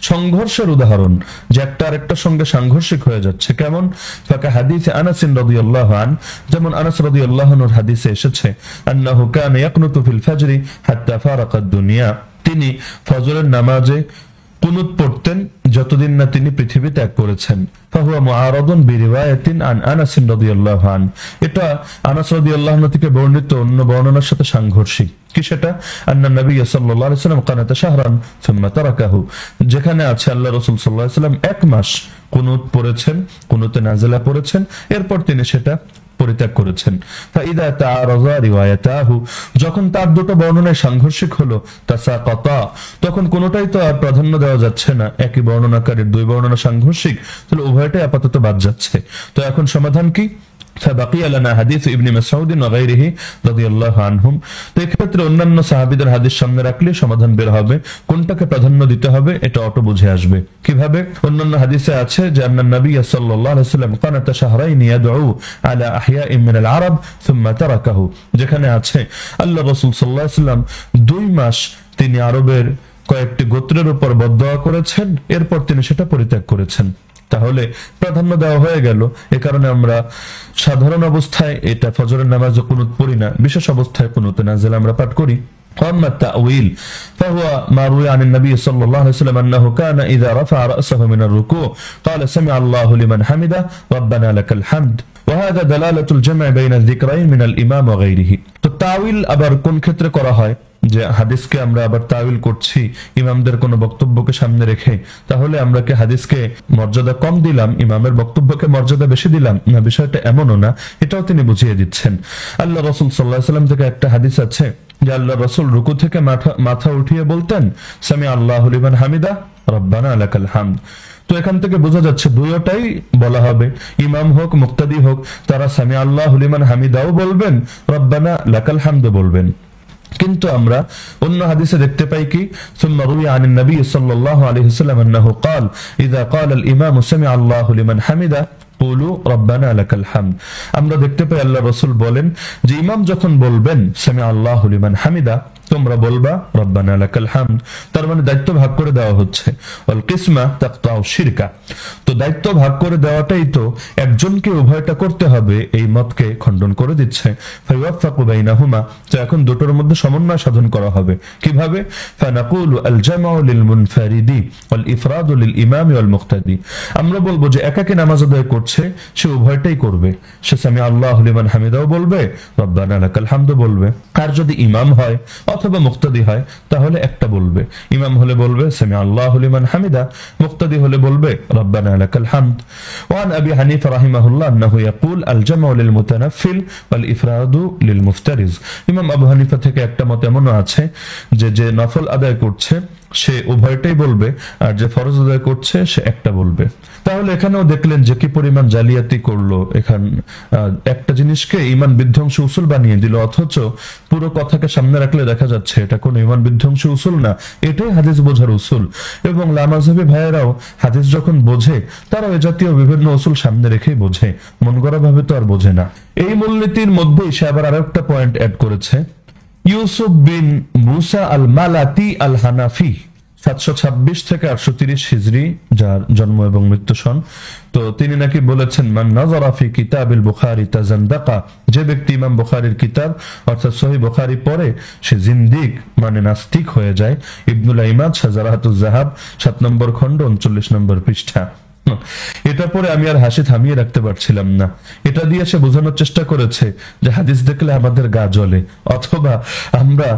সংঘর্ষের উদাহরণ, যে একটা আরেকটার সঙ্গে সাংঘর্ষিক হয়ে যাচ্ছে। কেমন? ফাকা হাদিসে আনাস রাদিয়াল্লাহু আন, যেমন আনাস রাদিয়াল্লাহু আনহুর হাদিসে এসেছে আন্নাহু কানা ইয়াকনুতু ফিল ফাজরি হাত্তা ফারাকাদ দুনিয়া, তিনি ফজরের নামাজে কুনুত পড়তেন যতদিন না তিনি পৃথিবী ত্যাগ করেছেন। ফাহুয়া মুআরাদুন বিরিওয়ায়াতিন আন আনাস রাদিয়াল্লাহু আন, এটা আনাস রাদিয়াল্লাহু আনহু থেকে বর্ণিত অন্য বর্ণনার সাথে সাংঘর্ষিক। কি সেটা? আন্না নবী সাল্লাল্লাহু আলাইহি ওয়াসাল্লাম কানাতা শাহরান সুম্মা তারাকাহু, যেখানে আছে আল্লাহ রাসূল সাল্লাল্লাহু আলাইহি ওয়াসাল্লাম 1 মাস কুনুত পড়েছেন, কুনুতে নাজিলা পড়েছেন, এরপর তিনি সেটা পরিত্যাগ করেছেন। ফাইদা তাআরাযা রিওয়ায়াতাহু, যখন তার দুটো বর্ণনায় সাংঘর্ষিক হলো, তাসাকাতা, তখন কোনোটাই তো আর প্রাধান্য দেওয়া যাচ্ছে না। একই বর্ণনাকারীর 2 বর্ণনা সাংঘর্ষিক, তাহলে উভয়টাই আপাতত বাদ যাচ্ছে। তো এখন সমাধান কি? فبقي لنا حديث ابن مسعود وغيره رضي الله عنهم। তো এই ক্ষেত্রে অন্যান্য সাহাবীদের হাদিস সামনে রাখলে সমাধান বের হবে। কোনটাকে প্রাধান্য দিতে হবে এটা অটো বুঝে আসবে। কিভাবে? অন্যান্য হাদিসে আছে যে আন্নান নবী সাল্লাল্লাহু আলাইহি ওয়াসাল্লাম কানাতা শাহরাইন ইয়াদউ আলা আহইয়াইন মিনাল আরব সুম্মা তারাকাহু, যেখানে আছে আল্লাহ রাসূল সাল্লাল্লাহু আলাইহি ওয়াসাল্লাম 2 মাস তিনি আরবের কয়েকটি গোত্রের উপর বদদোয়া করেছেন, এরপর তিনি সেটা পরিত্যাগ করেছেন। তাহলে প্রাধান্য দেওয়া হয়ে গেল। এ কারণে আমরা সাধারণ অবস্থায় এটা ফজরের নামাজে কুনুত পড়ি না, বিশেষ অবস্থায় কুনুতে নাজিল আমরা পাঠ করি। أما التأويل فهو ما روي عن النبي صلى الله عليه وسلم أنه كان إذا رفع رأسه من الركوع قال سمع الله لمن حمده ربنا لك الحمد وهذا دلالة الجمع بين الذكرين من الإمام وغيره। তো তাওয়িল আবার কোন ক্ষেত্রে করা হয়? যে হাদিসকে আমরা আবার তাওয়িল করছি ইমামদের কোন বক্তব্যকে সামনে রেখে, তাহলে আমরা কি হাদিসকে মর্যাদা কম দিলাম, ইমামের বক্তব্যকে মর্যাদা বেশি দিলাম? না, বিষয়টা এমনও না, এটাও তিনি বুঝিয়ে দিচ্ছেন। আল্লাহ রাসূল সাল্লাল্লাহু আলাইহি ওয়াসাল্লাম থেকে একটা হাদিস আছে যে আল্লাহ রাসূল রুকু থেকে মাথা উঠিয়ে বলতেন সামি আল্লাহু লিমান হামিদা রব্বানা লাকাল হামদ। তো এখান থেকে বোঝা যাচ্ছে দুটোটাই বলা হবে, ইমাম হোক মুক্তাদি হোক, তারা সামি আল্লাহু লিমান হামিদাও বলবেন, রব্বানা লাকাল হামদ বলবেন। কিন্তু আমরা অন্য হাদিসে দেখতে পাই কি সুম্মা রুইয়া আনিন নবী সাল্লাল্লাহু আলাইহি ওয়াসাল্লাম আন্নাহু قال اذا قال الامام سمع الله لمن حمده قولوا ربنا لك الحمد। আমরা দেখতে পাই আল্লাহ রাসূল বলেন যে ইমাম যখন বলবেন সামি আল্লাহু লিমান হামিদা, তোমরা বলবা রব্বানা লাকাল হামদ। তার মানে দায়িত্ব ভাগ করে দেওয়া হচ্ছে। ওয়াল কিসমা তাকতাউ শিরকা, তো দায়িত্ব ভাগ করে দেওয়াটাই তো একজনকে উভয়টা করতে হবে এই মতকে খণ্ডন করে দিচ্ছে। ফায়ুফাকু বাইনাহুমা, তো এখন দুটোর মধ্যে সমন্বয় সাধন করা হবে কিভাবে? ফানাকুলু আল জামউ লিল মুনফারিদি ওয়াল ইফরাদু লিল ইমামি ওয়াল মুক্তাদি, আমরা বলবো যে একাকী নামাজ আদায় করছে সে উভয়টাই করবে, সে সামি আল্লাহু লিমান হামিদাও বলবে, রব্বানা লাকাল হামদ বলবে। আর যদি ইমাম হয় অথবা মুক্তাদি হয় তাহলে একটা বলবে, ইমাম হলে বলবে সামি আল্লাহু লিমান হামিদা, মুক্তাদি হলে বলবে রব্বানা লাকাল হামদ। ওয়ান আবি হানিফা রাহিমাহুল্লাহ আন্নাহু ইয়াকুল আল জামউ লিল মুতানাফিল ওয়াল ইফরাদু লিল মুফতারিজ, ইমাম আবু হানিফা থেকে একটা মত এমনও আছে যে যে নফল আদায় করছে সে উভয়টাই বলবে, আর যে ফরজ আদায় করছে সে একটা বলবে। তাহলে এখানেও দেখলেন যে কি পরিমাণ জালিয়াতি করলো। এখান একটা জিনিসকে ইমান বিধ্বংসী উসুল বানিয়ে দিল, অথচ পুরো কথাকে সামনে রাখলে দেখা যাচ্ছে এটা কোনো ইমান বিধ্বংসী উসুল না, এটাই হাদিস বোঝার উসুল। এবং লামাযহাবী ভাইয়েরাও হাদিস যখন বোঝে তারাও এ জাতীয় বিভিন্ন উসুল সামনে রেখেই বোঝে, মন গড়া ভাবে তো আর বোঝে না। এই মূলনীতির মধ্যেই সে আবার আরেকটা পয়েন্ট অ্যাড করেছে, ইউসুফ বিন মুসা আল মালাতি আল হানাফি 726 থেকে 830 হিজরি যার জন্ম এবং মৃত্যু সন, তো তিনি নাকি বলেছেন মান নাযারা ফি কিতাবিল বুখারী তাযান্দাকা, যে ব্যক্তি ইমাম বুখারীর কিতাব অর্থাৎ সহিহ বুখারী পড়ে সে জিন্দিক মানে নাস্তিক হয়ে যায়। ইবনুল আইমাদ শাজারাতুজ যাহাব 7 নম্বর খণ্ড 39 নম্বর পৃষ্ঠা। এটা পরে আমি আর হাসি থামিয়ে রাখতে পারছিলাম না। এটা দিয়ে সে বোঝানোর চেষ্টা করেছে যে হাদিস দেখলে আমাদের গা জ্বলে, অথবা আমরা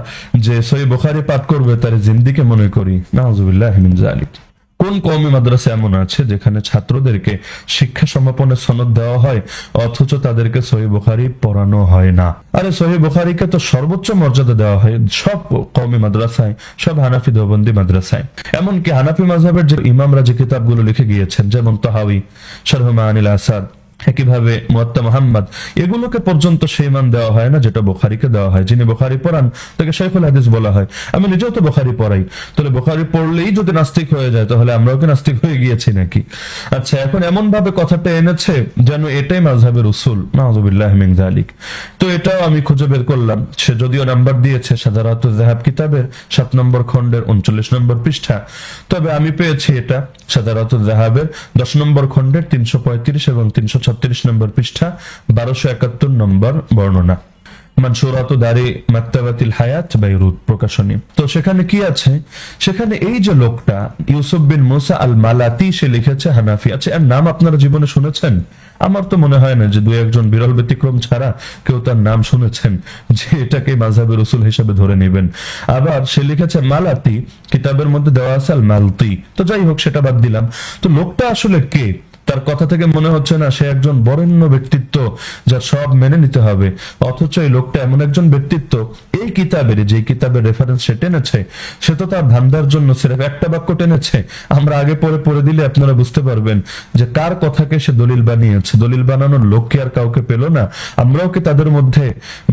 যে সহিহ বুখারী পাঠ করবে তার জিন্দিকে মনে করি। নাউযুবিল্লাহি মিন যালিক। কোন কওমি মাদ্রাসা এমন আছে যেখানে ছাত্রদেরকে শিক্ষা সমাপনের সনদ দেওয়া হয় অথচ তাদেরকে সহিহ বুখারী পড়ানো হয় না? আরে সহিহ বুখারীকে তো সর্বোচ্চ মর্যাদা দেওয়া হয় সব কওমি মাদ্রাসায়, সব হানাফি দেওবন্দি মাদ্রাসায়। এমনকি হানাফি মাযহাবের যে ইমামরা যে কিতাবগুলো লিখে গিয়েছেন, যেমন তাহাউী, শারহ মাআনিল আসার, একইভাবে মুয়াত্তা মুহাম্মদ, এগুলোকে পর্যন্ত সেই মান দেওয়া হয় না যেটা বুখারীকে দেওয়া হয়। যিনি বুখারী পড়ান তাকে শাইখুল হাদিস বলা হয়। আমি নিজেও তো বুখারী পড়াই, তাহলে বুখারী পড়লেই যদি নাস্তিক হয়ে যায় তাহলে আমরাও কি নাস্তিক হয়ে গিয়েছি নাকি? আচ্ছা, এখন এমন ভাবে কথাটা এনেছে যেন এটাই মাযহাবের উসুল। নাউযুবিল্লাহি মিন যালিক। তো এটাও আমি খুঁজে বের করলাম, সে যদিও নাম্বার দিয়েছে শাজারাতুজ যাহাব কিতাবের 7 নম্বর খণ্ডের 39 নম্বর পৃষ্ঠা, তবে আমি পেয়েছি এটা শাজারাতুজ যাহাবের 10 নম্বর খণ্ডের 335 এবং 336 নম্বর পৃষ্ঠা 1271 নম্বর বর্ণনা, মানসুরাতু দারি মাকতাবাতিল হায়াত বাইরুত প্রকাশনী। তো সেখানে কি আছে? সেখানে এই যে লোকটা ইউসুফ বিন মুসা আল মালাতি সে লিখেছে হানাফি। আচ্ছা, এর নাম আপনারা জীবনে শুনেছেন? আমার তো মনে হয় না যে দুই একজন বিরল ব্যতিক্রম ছাড়া কেউ তার নাম শুনেছেন যে এটাকে মাযহাবের উসুল হিসেবে ধরে নেবেন। আবার সে লিখেছে মালাতি, কিতাবের মধ্যে দেওয়া আছে আল মালতি। তো যাই হোক, সেটা বাদ দিলাম। তো লোকটা আসলে কে? তার কথা থেকে মনে হচ্ছে না সে একজন বরেণ্য ব্যক্তিত্ব যার সব মেনে নিতে হবে, অথচ এই লোকটা এমন একজন ব্যক্তিত্ব এই কিতাবের যে কিতাবের রেফারেন্স সে টেনেছে সে তো তার ধান্দার জন্য সির্ফ একটা বাক্য টেনেছে। আমরা আগে পড়ে দিলে আপনারা বুঝতে পারবেন যে কার কথাকে সে দলিল বানিয়েছে। দলিল বানানোর লোক কি আর কাউকে পেল না? আমরাও কি তাদের মধ্যে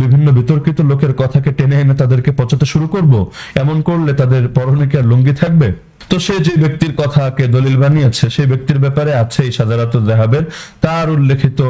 বিভিন্ন বিতর্কিত লোকের কথাকে টেনে এনে তাদেরকে পচাতে শুরু করব? এমন করলে তাদের পরনে কি আর লুঙ্গি থাকবে? তো সে যে ব্যক্তির কথাকে দলিল বানিয়েছে সেই ব্যক্তির ব্যাপারে আছে এই শাজারাতুজ যাহাবের তার উল্লেখিত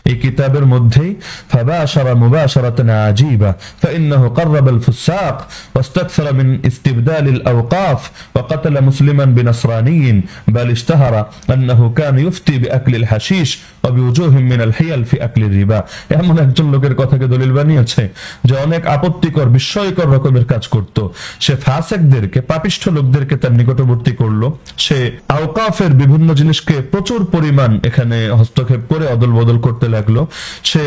এই কিতাবের মধ্যেই ফাবাশারা মুবাশারাতান আজীবা ফাইন্নাহু কাররাবাল ফুসাক ওয়াস্তাকসারা মিন ইস্তিবদালিল আওকাফ ওয়া কাতালা মুসলিমান বিনাসরানিয়্যিন বাল ইশতাহারা আন্নাহু কানা ইফতি বিআকলিল হাশিশ ওয়া বিউজুহিম মিনাল হিয়াল ফি আকলির রিবা। এমন একজন লোকের কথাকে দলিল বানিয়েছে যে অনেক আপত্তিকর বিস্ময়কর রকমের কাজ করত। সে ফাসিকদেরকে, পাপিষ্ঠ লোকদেরকে তার নিকটবর্তী করলো। সে আওকাফের বিভিন্ন জিনিসকে প্রচুর পরিমাণ এখানে হস্তক্ষেপ করে অদল বদল করতে লাগলো। সে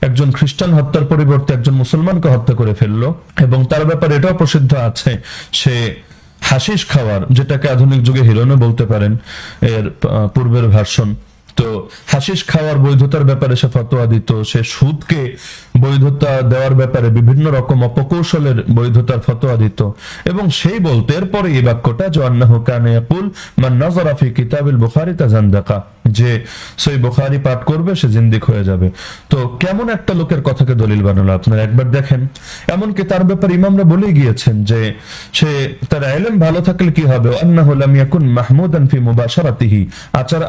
একজন খ্রিস্টান হত্যার পরিবর্তে একজন মুসলমানকে হত্যা করে ফেললো। এবং তার ব্যাপারে এটাও প্রসিদ্ধ আছে সে হাশিশ খাওয়ার, যেটাকে আধুনিক যুগে হিরোইনও বলতে পারেন, এর পূর্বের ভার্সন, তো হাশিশ খাওয়ার বৈধতার ব্যাপারে সে ফতোয়া দিত। সে সুদকে বৈধতা দেওয়ার ব্যাপারে বিভিন্ন রকম অপকৌশলের বৈধতার ফতোয়া দিত। এবং সেই বলতে এরপরে এই বাক্যটা যে আন্নাহু কানা ইয়াকুল মান নাযারা ফি কিতাবিল বুখারী তাযান্দাকা, যে সহিহ বুখারী পাঠ করবে সে জিন্দিক হয়ে যাবে। তো কেমন একটা লোকের কথাকে দলিল বানালো আপনারা একবার দেখেন। এমনকি তার ব্যাপারে ইমামরা বলেই গিয়েছেন যে সে তার ইলম ভালো থাকলে কি হবে, আন্নাহু লাম ইয়াকুন মাহমুদান ফি মুবাশারাতিহি,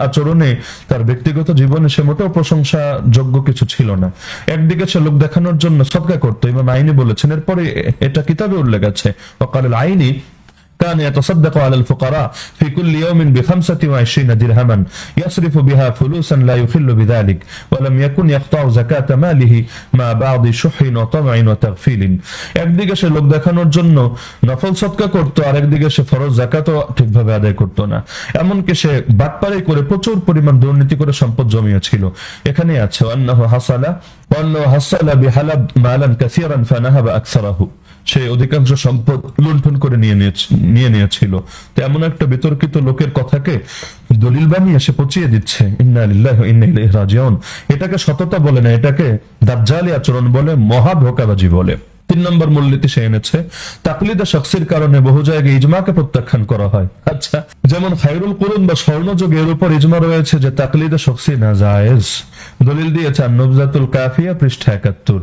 আচরণে তার ব্যক্তিগত জীবনে সে মোটেও প্রশংসা যোগ্য কিছু ছিল না। একদিকে সে লোক দেখানোর জন্য সদকা করতো, ইমাম আইনি বলেছেন। এরপরে এটা কিতাবে উল্লেখ আছে, ওয়াকাল আল আইনি كان يتصدق على الفقراء في كل يوم ب25 درهما يصرف بها فلوسا لا يخل بذلك ولم يكن يقطع زكاة ماله مع بعض شح وطمع وتغفيل। একদিকে সে লোক দেখানোর জন্য নফল সদকা করতো, আর একদিকে সে ফরজ যাকাতও ঠিকভাবে আদায় করতো না। এমনকি সে বাটপারি করে প্রচুর পরিমাণ দুর্নীতি করে সম্পদ জমিয়েছিল। এখানে আছে আন্নাহু হাসালা বিহালাব মালান কাসীরান ফানাহাবা আকসারাহু, সে অধিকাংশ সম্পদ লুণ্ঠন করে নিয়ে নিয়েছিল। তো এমন একটা বিতর্কিত লোকের কথাকে দলিল বানিয়ে সে পচিয়ে দিচ্ছে। ইন্না লিল্লাহি ওয়া ইন্না ইলাইহি রাজিউন। এটাকে সততা বলে না, এটাকে দাজ্জালি আচরণ বলে, মহা ধোঁকাবাজি বলে। 3 নম্বর মূলনীতি সে এনেছে, তাকলিদে শাখসির কারণে বহু জায়গায় ইজমাকে প্রত্যাখ্যান করা হয়। আচ্ছা, যেমন খায়রুল কুরুন বা স্বর্ণযুগে এর উপর ইজমা রয়েছে যে তাকলিদে শাখসি নাজায়েজ। দলিল দিয়েছে নুবজাতুল কাফিয়া পৃষ্ঠা 71।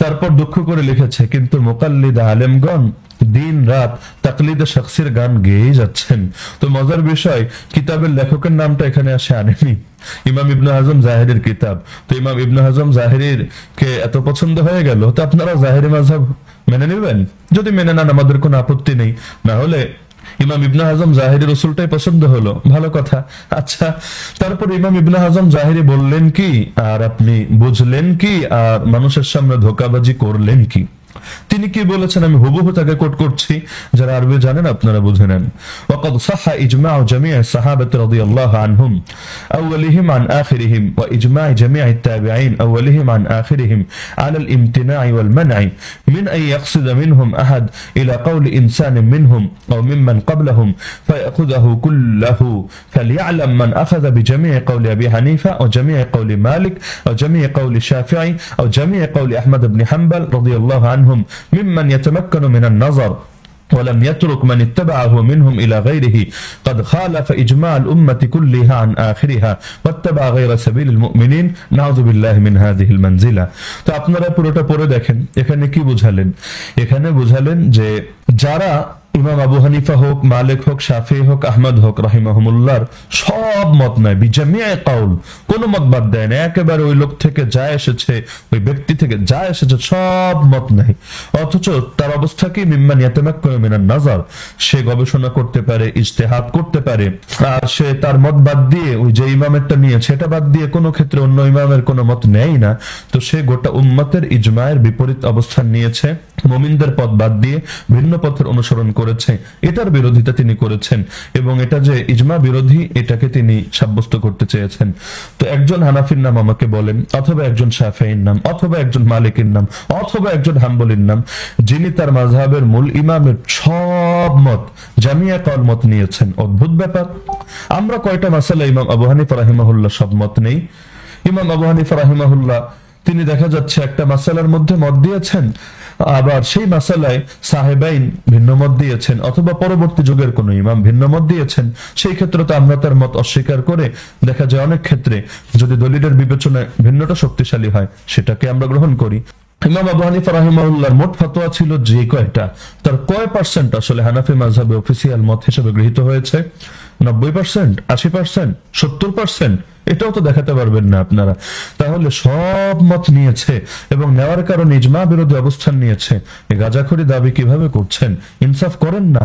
তারপর দুঃখ করে লিখেছে, কিন্তু মুকাল্লিদ আলেমগণ দিন রাত তাকলিদে শাখসির গান গেয়েই যাচ্ছেন। তো মজার বিষয়, কিতাবের লেখকের নামটা এখানে আসে আনেনি, ইমাম ইবনে হাজম জাহিরির কিতাব। তো ইমাম ইবনে হাজম জাহিরির কে এত পছন্দ হয়ে গেল, তো আপনারা জাহিরি মাযহাব মেনে নেবেন? যদি মেনে নেন আমাদের কোনো আপত্তি নেই, না হলে ইমাম ইবনে হাজম জাহিরির উসুলটাই পছন্দ হলো, ভালো কথা। আচ্ছা, তারপর ইমাম ইবনে হাজম জাহিরি বললেন কি, আর আপনি বুঝলেন কি, আর মানুষের সামনে ধোঁকাবাজি করলেন কি? তিনি কি বলেছেন আমি হুবহু তাকে কোট করছি, যারা আরবি জানেন আপনারা বুঝে নেন। ওয়াকাদ সাহা ইজমাউ জামিউ সাহাবাতি রাদিয়াল্লাহু আনহুম আউয়ালিহিম আন আখিরিহিম ওয়া ইজমাউ জামিউ التابعين اولهم عن اخرهم على الامتناع والمنع من ان يقصد منهم احد الى قول انسان منهم او ممن قبلهم فيأخذه كله فليعلم من اخذ بجميع قول ابي حنيفه وجميع قول مالك وجميع قول الشافعي او جميع قول احمد بن حنبل رضي الله عنهم ممن يتمكن من النظر ولم يترك من اتبعه منهم إلى غيره قد خالف إجماع الأمة كلها عن آخرها واتبع غير سبيل المؤمنين نعوذ بالله من هذه المنزلة। তো আপনারা পুরোটা পড়ে দেখেন, এখানে কি বুঝালেন? এখানে বুঝালেন যে যারা ইমাম আবু হানিফা হোক, মালিক হোক, শাফিঈ হোক, আহমদ হোক রাহিমাহুমুল্লাহর সব মত নাই, বিজামিয়া কাউল, কোন মত বাদ দেয় না, একেবারে ওই লোক থেকে যা এসেছে, ওই ব্যক্তি থেকে যা এসেছে সব মত নাই। অথচ তার অবস্থা কি, মিম্মান ইয়াতামাক্কানু মিনান নাজার, সে গবেষণা করতে পারে, ইজতিহাদ করতে পারে, আর সে তার মত বাদ দিয়ে ওই যে ইমামেরটা নিয়েছে এটা বাদ দিয়ে কোনো ক্ষেত্রে অন্য ইমামের কোনো মত নেয় না। তো সে গোটা উম্মতের ইজমায়ের বিপরীত অবস্থান নিয়েছে, মুমিনদের পথ বাদ দিয়ে ভিন্ন পথের অনুসরণ করেছে, এটার বিরোধিতা তিনি করেছেন, এবং এটা যে ইজমা বিরোধী এটাকে তিনি সাব্যস্ত করতে চেয়েছেন। তো একজন হানাফির নাম আমাকে বলেন, অথবা একজন শাফিঈর নাম, অথবা একজন মালিকের নাম, অথবা একজন হাম্বলির নাম, যিনি তার মাযহাবের মূল ইমামের সব মত জামিয়া কওল মত নিয়েছেন। অদ্ভুত ব্যাপার। আমরা কয়টা মাসালা ইমাম আবু হানিফা রাহিমাহুল্লাহ সব মত নেই। ইমাম আবু হানিফা রাহিমাহুল্লাহ তিনি দেখা যাচ্ছে একটা মাসালার মধ্যে মত দিয়েছেন, আবার সেই মাসালায় সাহেবাইন ভিন্ন মত দিয়েছেন, অথবা পরবর্তী যুগের কোন ইমাম ভিন্ন মত দিয়েছেন। সেই ক্ষেত্রে তো আমরা তার মত অস্বীকার করে, দেখা যায় অনেক ক্ষেত্রে যদি দলিলের বিবেচনায় ভিন্নটা শক্তিশালী হয় সেটাকে আমরা গ্রহণ করি। ইমাম আবু হানিফা রাহিমাহুল্লাহর মোট ফতোয়া ছিল যে কয়টা, তার কয় পার্সেন্ট আসলে হানাফি মাযহাবে অফিসিয়াল মত হিসেবে গৃহীত হয়েছে? 90%, 80%, 70%? এটাও তো দেখাতে পারবেন না আপনারা। তাহলে সব মত নিয়েছে এবং নেওয়ার কারণে ইজমা বিরোধী অবস্থান নিয়েছে। এই গাজাখড়ি দাবি কিভাবে করছেন? ইনসাফ করেন না।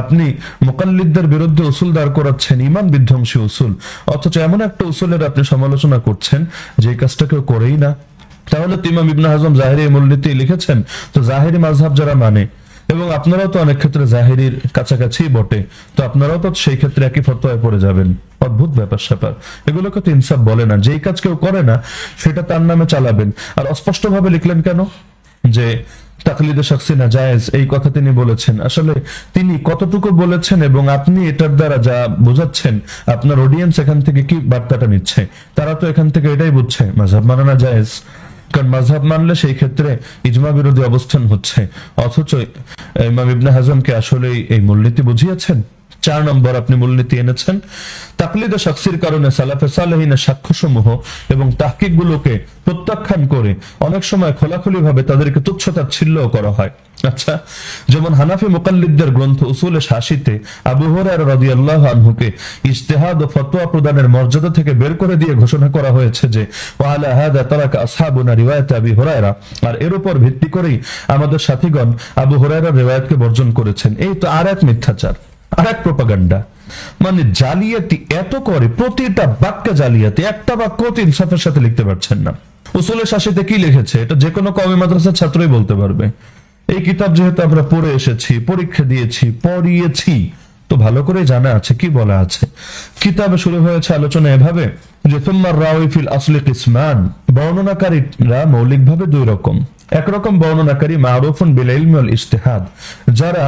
আপনি মুকাল্লিদদের বিরুদ্ধে উসুল দাঁড় করাচ্ছেন, ঈমান বিধ্বংসী উসুল, অথচ এমন একটা উসুলের আপনি সমালোচনা করছেন যে কাজটা কেউ করেই না। তাহলে তো ইমাম ইবনে হাজম জাহিরি মূলনীতি লিখেছেন, তো জাহিরি মাযহাব যারা মানে, এবং আপনারাও তো অনেক ক্ষেত্রে জাহিরির কাছাকাছি বটে, তো আপনারাও তো সেই ক্ষেত্রে একই ফতোয়ায় পড়ে যাবেন। অদ্ভুত ব্যাপার স্যাপার, এগুলোকে তো ইনসাফ বলে না। যেই কাজ কেউ করে না সেটা তার নামে চালাবেন। আর অস্পষ্ট ভাবে লিখলেন কেন যে তাকলিদে শাখসি নাজায়েজ, এই কথা তিনি বলেছেন। আসলে তিনি কতটুকু বলেছেন এবং আপনি এটার দ্বারা যা বোঝাচ্ছেন, আপনার অডিয়েন্স এখান থেকে কি বার্তাটা নিচ্ছে? তারা তো এখান থেকে এটাই বুঝছে মাযহাব মানা নাজায়েজ, কারণ মাযহাব মানলে সেই ক্ষেত্রে ইজমা বিরোধী অবস্থান হচ্ছে। অথচ ইমাম ইবনে হাজমকে আসলে এই মূলনীতি বুঝিয়েছেন। 4 নম্বর আপনি মূলনীতি এনেছেন, তাকলিদে শাখসির কারণে সালাফে সালেহিনের সাক্ষ্যসমূহ এবং তাহকিকগুলোকে প্রত্যাখ্যান করে অনেক সময় খোলাখুলি ভাবে তাদেরকে তুচ্ছতাচ্ছিল্য করা হয়। আচ্ছা, যেমন হানাফি মুকাল্লিদদের গ্রন্থ উসুলে শাসিতে আবু হুরায়রা রাদিয়াল্লাহু আনহুকে ইজতিহাদ ও ফতোয়া প্রদানের মর্যাদা থেকে বের করে দিয়ে ঘোষণা করা হয়েছে যে ওয়ালা হাদা তারাকা আসহাবুনা রিওয়ায়াত আবি হুরায়রা, আর এর উপর ভিত্তি করেই আমাদের সাথীগণ আবু হুরায়রার রিওয়ায়াতকে বর্জন করেছেন। এই তো আর এক মিথ্যাচার, আর এক প্রপাগান্ডা। মানে জালিয়াতি এত করে, প্রতিটা বাক্যে জালিয়াতি, একটা বাক্য ইনসাফের সাথে লিখতে পারছেন না। উসুলে শাসিতে কি লিখেছে এটা যে কোনো কওমি মাদ্রাসার ছাত্রই বলতে পারবে। এই কিতাব যেহেতু আমরা পড়ে এসেছি, পরীক্ষা দিয়েছি, পড়িয়েছি, তো ভালো করে জানা আছে কি বলা আছে। কিতাবে শুরু হয়েছে আলোচনা এভাবে যে সুম্মার রাওয়ি ফিল আসলি কিসমান, বর্ণনাকারীরা মৌলিকভাবে দুই রকম। একরকম বর্ণনাকারী মারুফুন বিল ইলমি ওয়াল ইজতিহাদ, যারা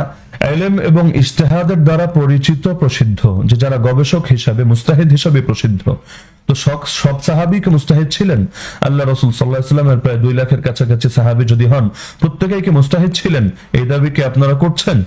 ইলম এবং ইজতিহাদের দ্বারা পরিচিত, প্রসিদ্ধ, যে যারা গবেষক হিসাবে, মুস্তাহিদ হিসাবে প্রসিদ্ধ। তো সব সাহাবী কি মুস্তাহিদ ছিলেন? আল্লাহ রাসূল সাল্লাল্লাহু আলাইহি ওয়াসাল্লামের প্রায় 2 লাখের কাছাকাছি সাহাবী যদি হন, প্রত্যেকেই কি মুস্তাহিদ ছিলেন? এই দাবি কি আপনারা করছেন?